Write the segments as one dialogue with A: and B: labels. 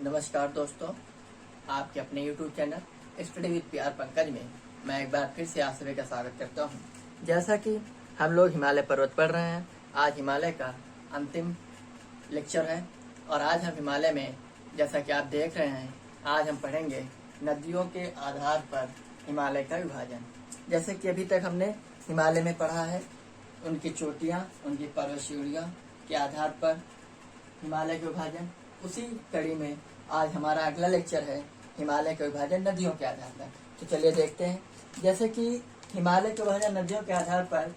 A: नमस्कार दोस्तों, आपके अपने YouTube channel study with PR Pankaj में मैं एक बार फिर से आप सभी का स्वागत करता हूं। जैसा कि हम लोग हिमालय पर्वत पढ़ रहे हैं, आज हिमालय का अंतिम लेक्चर है और आज हम हिमालय में, जैसा कि आप देख रहे हैं, आज हम पढ़ेंगे नदियों के आधार पर हिमालय का विभाजन। जैसे कि अभी तक हमने हिमालय में पढ़ा है, उनकी चोटियाँ, उनकी पर्वत श्रेणियों के आधार पर हिमालय का विभाजन। उसी कड़ी में आज हमारा अगला लेक्चर है हिमालय का विभाजन नदियों के आधार पर। तो चलिए देखते हैं। जैसे कि हिमालय का विभाजन नदियों के आधार पर,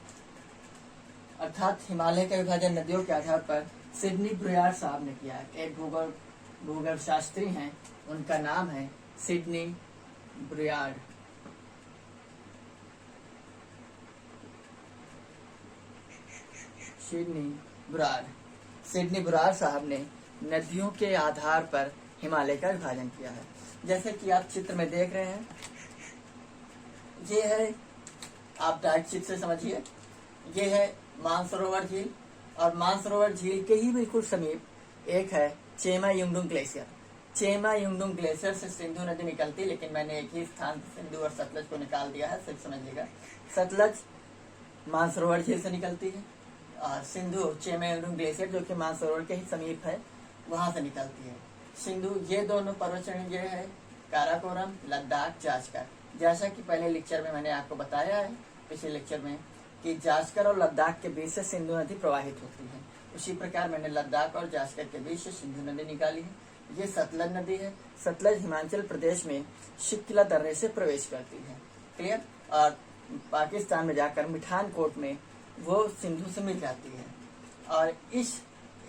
A: अर्थात हिमालय का विभाजन नदियों के आधार पर सिडनी ब्रुयार्ड साहब ने किया है। एक भूगोल शास्त्री हैं, उनका नाम है सिडनी ब्रुयार्ड। सिडनी ब्रुयार्ड साहब ने नदियों के आधार पर हिमालय का विभाजन किया है। जैसे कि आप चित्र में देख रहे हैं, ये है, आप डायरेक्ट चित्र से समझिए, ये है मानसरोवर झील और मानसरोवर झील के ही बिल्कुल समीप एक है चेमा युंगडुंग ग्लेशियर। चेमा युंगडुंग ग्लेशियर से सिंधु नदी निकलती है, लेकिन मैंने एक ही स्थान सिंधु और सतलज को निकाल दिया है, सिर्फ समझिएगा। सतलज मानसरोवर झील से निकलती है और सिंधु चेमा युंगडुंग ग्लेशियर जो कि मानसरोवर के ही समीप है, वहां से निकलती है। सिंधु, ये दोनों पर्वत श्रेणी ये है काराकोरम, लद्दाख, जास्कर। जैसा कि पहले लेक्चर में मैंने आपको बताया है, पिछले लेक्चर में, कि जास्कर और लद्दाख के बीच से सिंधु नदी प्रवाहित होती है। उसी प्रकार मैंने लद्दाख और जास्कर के बीच से सिंधु नदी निकाली है। ये सतलज नदी है। सतलज हिमाचल प्रदेश में शिकला दर्रे से प्रवेश करती है, क्लियर। और पाकिस्तान में जाकर मिठानकोट में वो सिंधु से मिल जाती है। और इस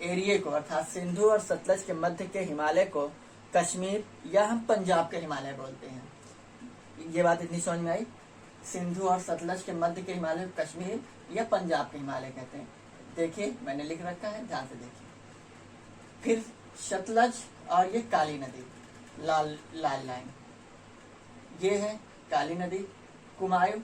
A: एरिए को, अर्थात सिंधु और सतलज के मध्य के हिमालय को कश्मीर या हम पंजाब के हिमालय बोलते हैं। ये बात इतनी समझ में आई। सिंधु और सतलज के मध्य के हिमालय को कश्मीर या पंजाब के हिमालय कहते हैं। देखिए, मैंने लिख रखा है, ध्यान से देखिए। फिर सतलज और ये काली नदी, लाल लाइन, ये है काली नदी। कुमायूं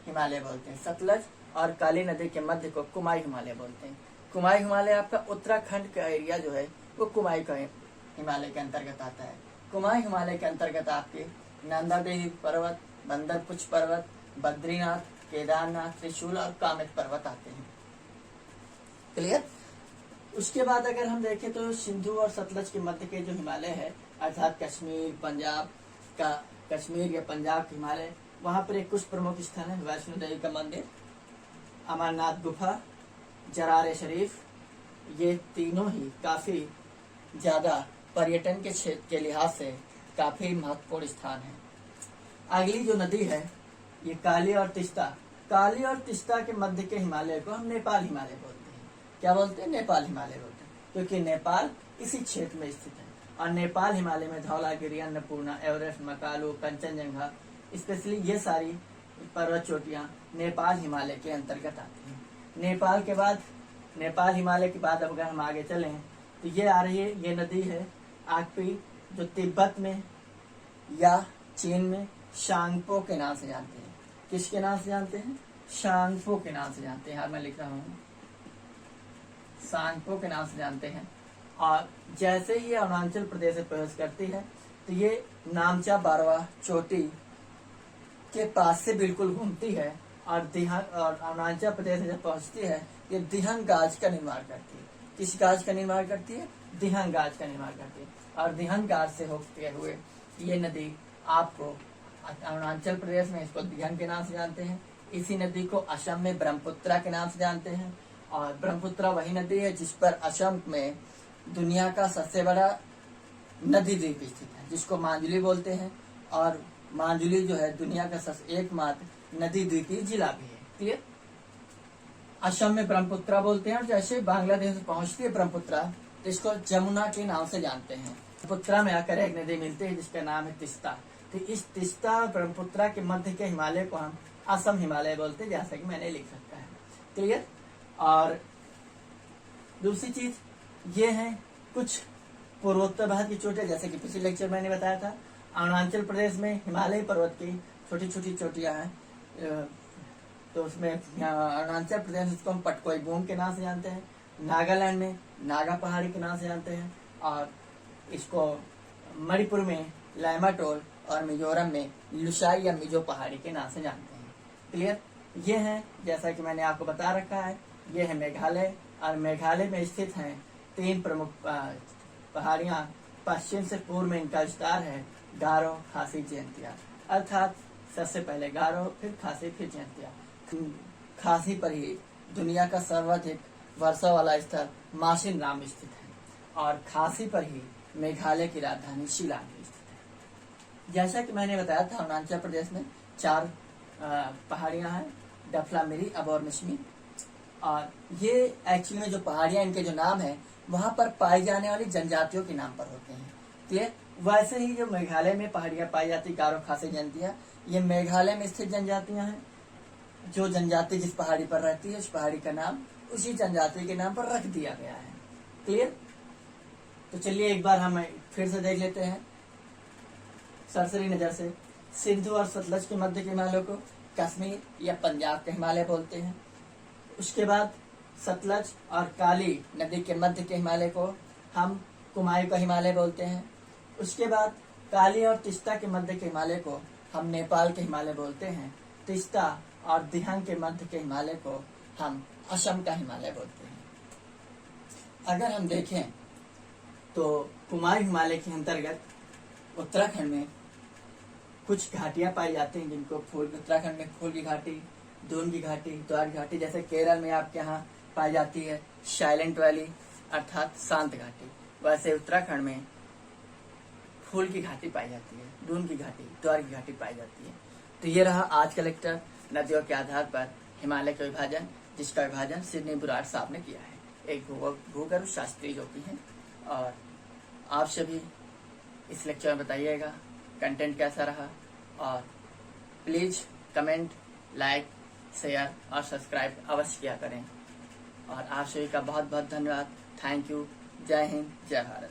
A: हिमालय बोलते हैं। सतलज और काली नदी के मध्य को कुमायूं हिमालय बोलते हैं। कुमायूं हिमालय आपका उत्तराखंड का एरिया जो है वो कुमायूं का हिमालय के अंतर्गत आता है। कुमायूं हिमालय के अंतर्गत आपके नंदा देवी पर्वत, बंदरपुछ पर्वत, बद्रीनाथ, केदारनाथ, त्रिशूल और कामेट पर्वत आते हैं, क्लियर। उसके बाद अगर हम देखें तो सिंधु और सतलज के मध्य के जो हिमालय है, अर्थात कश्मीर या पंजाब के हिमालय, वहां पर एक कुछ प्रमुख स्थान है। वैष्णो देवी का मंदिर, अमरनाथ गुफा, जरार शरीफ, ये तीनों ही काफी ज्यादा पर्यटन के क्षेत्र के लिहाज से काफी महत्वपूर्ण स्थान है। अगली जो नदी है ये काली और तिस्ता के मध्य के हिमालय को हम नेपाल हिमालय बोलते हैं। क्या बोलते हैं? नेपाल हिमालय बोलते हैं, क्योंकि नेपाल इसी क्षेत्र में स्थित है। और नेपाल हिमालय में धौलागिरी, अन्नपूर्णा, एवरेस्ट, मकालू, कंचनजंगा, स्पेशली ये सारी पर्वत चोटियां नेपाल हिमालय के अंतर्गत आती हैं। नेपाल हिमालय के बाद अगर हम आगे चलें तो ये आ रही है, ये नदी है आगपी, जो तिब्बत में या चीन में शांगपो के नाम से जानते हैं। किसके नाम से जानते हैं? शांगपो के नाम से जानते हैं। मैं लिख रहा हूँ, शांगपो के नाम से जानते हैं। और जैसे ही अरुणाचल प्रदेश से प्रवेश करती है तो ये नामचा बारवा चोटी के पास से बिल्कुल घूमती है और अरुणाचल प्रदेश जब पहुंचती है, ये दिहंग गाज का निर्माण करती है। किस गाज का निर्माण करती है? दिहंग गाज का निर्माण करती है। और दिहंग गाज से होते हुए ये नदी आपको अरुणाचल प्रदेश में इसको दिहंग के नाम से जानते हैं। इसी नदी को असम में ब्रह्मपुत्रा के नाम से जानते हैं। और ब्रह्मपुत्रा वही नदी है जिस पर असम में दुनिया का सबसे बड़ा नदी द्वीप स्थित है, जिसको मांजुली बोलते हैं। और मांजुली जो है दुनिया का एकमात्र नदी द्वीपीय जिला भी है, क्लियर। असम में ब्रह्मपुत्रा बोलते हैं। और जैसे बांग्लादेश में पहुंचती है ब्रह्मपुत्रा, तो इसको जमुना के नाम से जानते हैं। ब्रह्मपुत्रा में आकर एक नदी मिलती है जिसका नाम है तिस्ता। तो इस तिस्ता और ब्रह्मपुत्रा के मध्य के हिमालय को हम असम हिमालय बोलते हैं, जैसा कि मैंने लिख रखा है, क्लियर। और दूसरी चीज ये है कुछ पूर्वोत्तर भारत की चोटियां, जैसे कि पिछले लेक्चर मैंने बताया था। अरुणाचल प्रदेश में हिमालय पर्वत की छोटी छोटी चोटियां हैं, तो उसमें अरुणाचल प्रदेश उसको हम पटकोई बूम के नाम से जानते हैं। नागालैंड में नागा पहाड़ी के नाम से जानते हैं। और इसको मणिपुर में लैमाटोल और मिजोरम में लुसाई या मिजो पहाड़ी के नाम से जानते हैं। क्लियर? ये है, जैसा कि मैंने आपको बता रखा है, ये है मेघालय, और मेघालय में स्थित हैं 3 प्रमुख पहाड़ियां। पश्चिम से पूर्व में इनका विस्तार है गारो, खासी, जयंतिया, अर्थात सबसे पहले गारो, फिर खासी, फिर जयंतिया। खासी पर ही दुनिया का सर्वाधिक वर्षा वाला स्थल मासिन राम स्थित है, और खासी पर ही मेघालय की राजधानी शिलांग स्थित है। जैसा कि मैंने बताया था, अरुणाचल प्रदेश में 4 पहाड़ियां हैं, डफला, मिरी, अबोर, मिश्मी। और ये एक्चुअली में जो पहाड़ियां, इनके जो नाम है वहां पर पाई जाने वाली जनजातियों के नाम पर होते हैं। क्लियर? वैसे ही जो मेघालय में पहाड़ियां पाई जाती, गारो, खासी, जयंतिया, ये मेघालय में स्थित जनजातियां हैं। जो जनजाति जिस पहाड़ी पर रहती है, उस पहाड़ी का नाम उसी जनजाति के नाम पर रख दिया गया है। क्लियर? तो चलिए एक बार हम फिर से देख लेते हैं सरसरी नजर से। सिंधु और सतलज के मध्य के हिमालय को कश्मीर या पंजाब का हिमालय बोलते हैं। उसके बाद सतलज और काली नदी के मध्य के हिमालय को हम कुमायूं का हिमालय बोलते हैं। उसके बाद काली और तिस्ता के मध्य के हिमालय को हम नेपाल के हिमालय बोलते हैं। तिस्ता और दिहंग के मध्य के हिमालय को हम असम का हिमालय बोलते हैं। अगर हम देखें तो कुमायूं हिमालय के अंतर्गत उत्तराखंड में कुछ घाटियां पाई जाती हैं, जिनको उत्तराखंड में फूल की घाटी, दून की घाटी, द्वार घाटी, जैसे केरल में आपके यहाँ पाई जाती है साइलेंट वैली अर्थात शांत घाटी, वैसे उत्तराखंड में फूल की घाटी पाई जाती है, दून की घाटी, द्वार की घाटी पाई जाती है। तो ये रहा आज का लेक्चर, नदियों के आधार पर हिमालय का विभाजन, जिसका विभाजन सिडनी बुराड़ साहब ने किया है, एक भूगर्भ शास्त्री जो कि हैं। और आप सभी इस लेक्चर में बताइएगा कंटेंट कैसा रहा, और प्लीज कमेंट, लाइक, शेयर और सब्सक्राइब अवश्य किया करें। और आप सभी का बहुत बहुत धन्यवाद। Thank you. जय हिंद, जय भारत।